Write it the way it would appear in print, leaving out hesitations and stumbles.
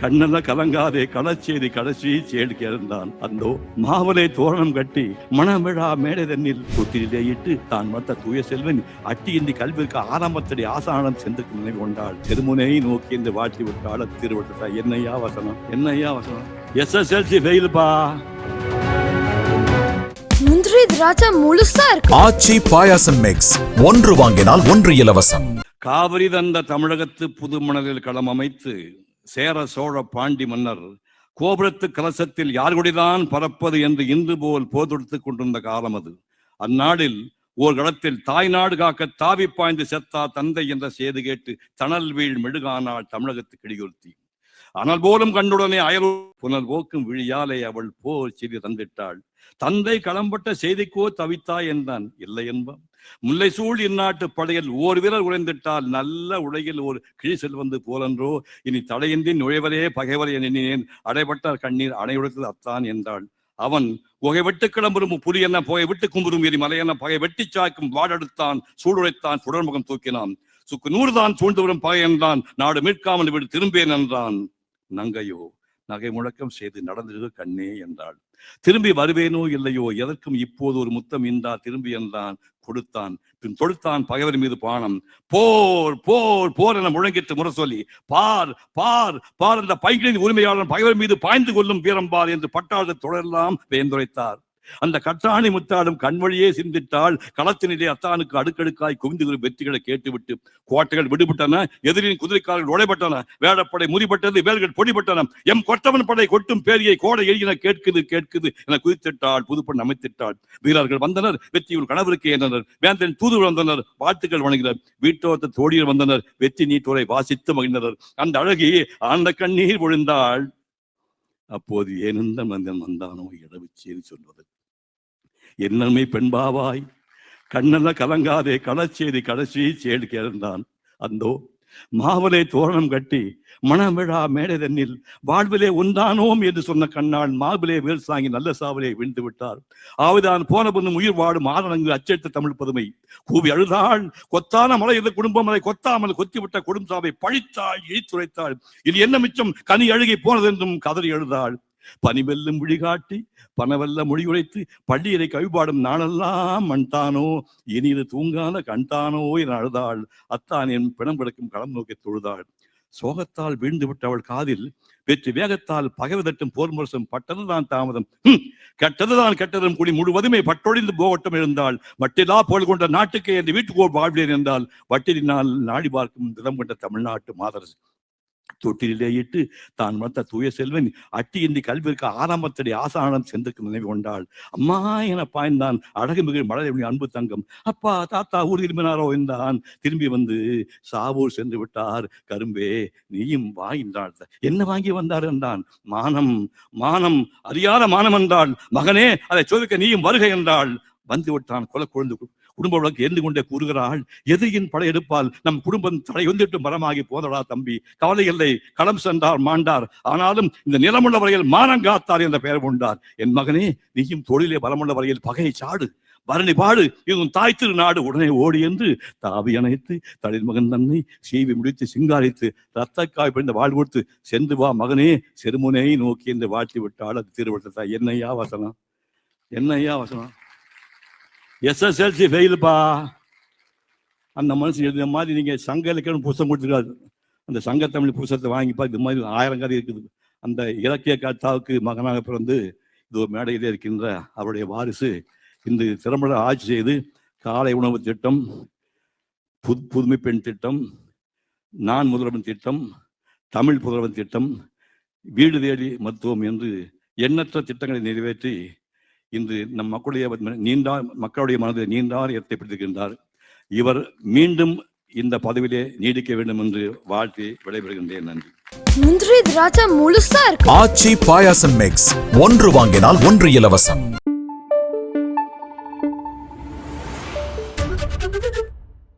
கண்ணெல்லாம் கலங்காதே களச்செய்தி கடைசி சேடு கேழ்ந்தான். அந்தோ மாவலை தோரணம் கட்டி மணவிழா மேடை தண்ணில் தொட்டிலே இட்டு தான் மத்த தூய செல்வன் அட்டியின்றி கல்விற்கு ஆரம்பத்தடி ஆசானம் சென்றுக்கு நினைவு கொண்டாள். திருமுனையை நோக்கி என்று வாழ்த்தி விட்டாள். திருவிட்டா என்னையா வசனம், என்னையா வசனம். SSLC ஃபெயில்பா. முந்திரி திராட்சை முழுசா இருக்கு. ஆச்சி பாயாசம் மிக்ஸ், ஒன்று வாங்கினால் ஒன்று இலவசம். காவிரி தந்த தமிழகத்து புது மணலில் களம் அமைத்து சேர சோழ பாண்டி மன்னர் கோபுரத்து கலசத்தில் யார்குடிதான் பறப்பது என்று இன்று போல் போதொடுத்துக் கொண்டிருந்த காலம் அது. அந்நாளில் ஓர் களத்தில் தாய் நாடு காக்க தாவி பாய்ந்து செத்தா தந்தை என்ற செய்தி கேட்டு தணல் வீழ் மெழுகானாள் தமிழகத்துக்கு இடியொருத்தி. அனல் போலும் கண்டுடனே அயல் புனல் போக்கும் விழியாலே அவள் போர் செய்தி தந்திட்டாள். தந்தை களம்பட்ட செய்திக்கோ தவித்தாய் என்றான். இல்லை என்பான். முல்லை சூழ் இந்நாட்டு படையில் ஓர் வீரர் உழைந்திட்டால் நல்ல உலகில் ஒரு கிழி செல்வந்து போலன்றோ, இனி தடையின்றி நுழைவரே பகைவர் எண்ணினேன், அடைபட்ட கண்ணீர் அணையுடைத்தது அத்தான் என்றாள். அவன் புகை விட்டு கிளம்பும் புலி என்ன புகை விட்டு கும்புறும் எரி மலை என்ன பகை வெட்டி சாய்க்கும் வாடெடுத்தான் சூடுரைத்தான் சுடர்முகம் தூக்கினான். சுக்கு 100 தான் சூழ்ந்து வரும் பகை என்றான். நாடு மீட்காமல் விடு திரும்பேன் என்றான். நங்கையோ நகை முழக்கம் செய்து நடந்தது கண்ணே என்றாள். திரும்பி வருவேனோ இல்லையோ, எதற்கும் இப்போது ஒரு முத்தம் இன்றா திரும்பி என்றான். கொடுத்தான். பின் தொடுத்தான் பகைவர் மீது பானம். போர் போர் போர் என முழங்கிட்டு முரசொலி, பார் பார் பார் என்ற பைகளின் உரிமையாளன் பகைவர் மீது பாய்ந்து கொள்ளும் வீரம்பார் என்று பட்டாளத்தை தொடரெல்லாம் வேந்துரைத்தார். அந்த கற்றாணி முத்தாடும் கண்வழியே சிந்திட்டால். களத்தினிலே அத்தானுக்கு அடுக்கடுக்காய் குவிந்து வெற்றிகளை கேட்டுவிட்டு கோட்டைகள் விடுபட்டன, எதிரின் குதிரைக்காரர்கள் உடைபட்டன, வேடப்படை முறிபட்டது, வேல்கள் பொடிபட்டன, எம் கொட்டவன் படை கொட்டும் பேரியை கோடை எழின கேட்குது கேட்குது என குதித்திட்டாள். புதுப்பண் அமைத்திட்டாள். வீரர்கள் வந்தனர், வெற்றியூர் கணவருக்கு ஏற்றனர், வேந்தன் தூது வந்தனர், வாழ்த்துக்கள் வணங்கினர், வீட்டோத்த தோழியர் வந்தனர், வெற்றி நீட்டோரை வாசித்து மகிழ்ந்தனர். அந்த அழகி ஆழ்ந்த கண்ணீர் விழுந்தாள். அப்போது ஏனெந்த மந்தன் வந்தானோ இடவு செய்தி சொல்வது. என்னமே பெண்பாவாய் கண்ணெல்லாம் கலங்காதே களச்செய்தி கடைசி சேடு கேழ்ந்தான். அந்தோ மாவலை தோரணம் கட்டி மணவிழா மேடை தண்ணில் வாழ்விலே ஒன்றானோம் என்று சொன்ன கண்ணாள் மாவிலே வேல் சாங்கி நல்ல சாவலே விழுந்து விட்டார். ஆவிதான் போன பொண்ணும் உயிர் வாடும் ஆரணங்கு அச்செடுத்த தமிழ் பதுமை கூவி அழுதாள். கொத்தான மலை எது குடும்பம் அதை கொத்தாமல் கொத்திவிட்ட கொடும்சாவை பழித்தாள், இழித்துரைத்தாள். இது என்ன மிச்சம் கனி அழுகி போனதென்றும் கதறி எழுதாள். பனிவெல்லும் விழிகாட்டி பனவெல்ல மொழியுரைத்து பள்ளியரை கவிபாடும் நாளெல்லாம் மண்தானோ, இனி இது தூங்கான கண்தானோ என அழுதாள். அத்தான் என் பிணம் கிடக்கும் களம் நோக்கி தொழுதாள். சோகத்தால் வீழ்ந்து விட்ட அவள் காதில் வெற்றி வேகத்தால் பகைவதட்டும் போர் முரசும் பட்டதுதான் தாமதம், கெட்டதுதான் கெட்டதும் கூடி முழுவதுமே பட்டொழிந்து போகட்டும் எழுந்தாள். வட்டிலா போல் கொண்ட நாட்டுக்கே என்று வீட்டுக்கோள் வாழ்வேன் என்றால் வட்டிலினால் நாடி பார்க்கும் திறம் கொண்ட தமிழ்நாட்டு மாதரசு தொட்டிலே இட்டு தான் மத்த தூய செல்வன் அட்டியின்றி கல்விற்கு ஆரம்பத்தடி ஆசானம் சென்றுக்கு நினைவு கொண்டாள். அம்மா என பாய்ந்தான் அழகு மிகு மழை அன்பு தங்கம். அப்பா தாத்தா ஊர் திரும்பினாரோ என்றான். திரும்பி வந்து சாவூர் சென்று விட்டார். கரும்பே நீயும் வாங்கின்றாள். என்ன வாங்கி வந்தார் என்றான். மானம் மானம் அறியாத மானம் என்றாள். மகனே அதை சோதிக்க நீயும் வருகை என்றாள். வந்து விட்டான் கொலை கொழுந்து குடும்ப வழக்கு எரிந்து கொண்டே கூறுகிறாள். எதிரியின் படையெடுப்பால் நம் குடும்பம் தடை வந்துட்டு மரமாகி போதடா தம்பி, கவலை இல்லை, களம் சென்றார் மாண்டார், ஆனாலும் இந்த நிலமுள்ள வரையில் மானம் காத்தார் என்ற பெயர் கொண்டார். என் மகனே நீயும் தொழிலே பலமுள்ள வரையில் பகையை சாடு, பரணி பாடு, இதுவும் தாய் திரு நாடு. உடனே ஓடி என்று தாவி அணைத்து தளிர் மகன் தன்னை சீவி முடித்து சிங்காரித்து ரத்தக்காய் பிடிந்த வாழ் கொடுத்து சென்று வா மகனே செருமுனை நோக்கி என்று வாழ்த்தி விட்டாள். அது திருவிழா. என்னையா வசனம், என்னையா வசனம். SSLC ஃபெயில்பா. அந்த மனசு எழுதின மாதிரி நீங்கள் சங்க இலக்கியம் புத்தகம் கொடுத்துருக்காரு. அந்த சங்க தமிழ் புத்தகத்தை வாங்கிப்பா. இது மாதிரி 1000 கதை இருக்குது. அந்த இலக்கிய கர்த்தாவுக்கு மகனாக பிறந்து இது ஒரு மேடையிலே இருக்கின்ற அவருடைய வாரிசு இந்த திறம்பட ஆட்சி செய்து காலை உணவு திட்டம், புதுமை பெண் திட்டம், நான் முதல்வன் திட்டம், தமிழ் புதல்வன் திட்டம், வீடு தேடி மருத்துவம் என்று எண்ணற்ற திட்டங்களை நிறைவேற்றி இன்று நம் மக்களுடைய மனதில் நீண்டார் ஏற்படுத்தியிருக்கின்றார். இவர் மீண்டும் இந்த பதவியிலே நீடிக்க வேண்டும் என்று வாழ்த்தி விடைபெறுகின்றேன். நன்றி. முந்திரி திராட்சை முழுசா இருக்கு. ஆச்சி பாயாசம் மிக்ஸ், ஒன்று வாங்கினால் ஒன்று இலவசம்.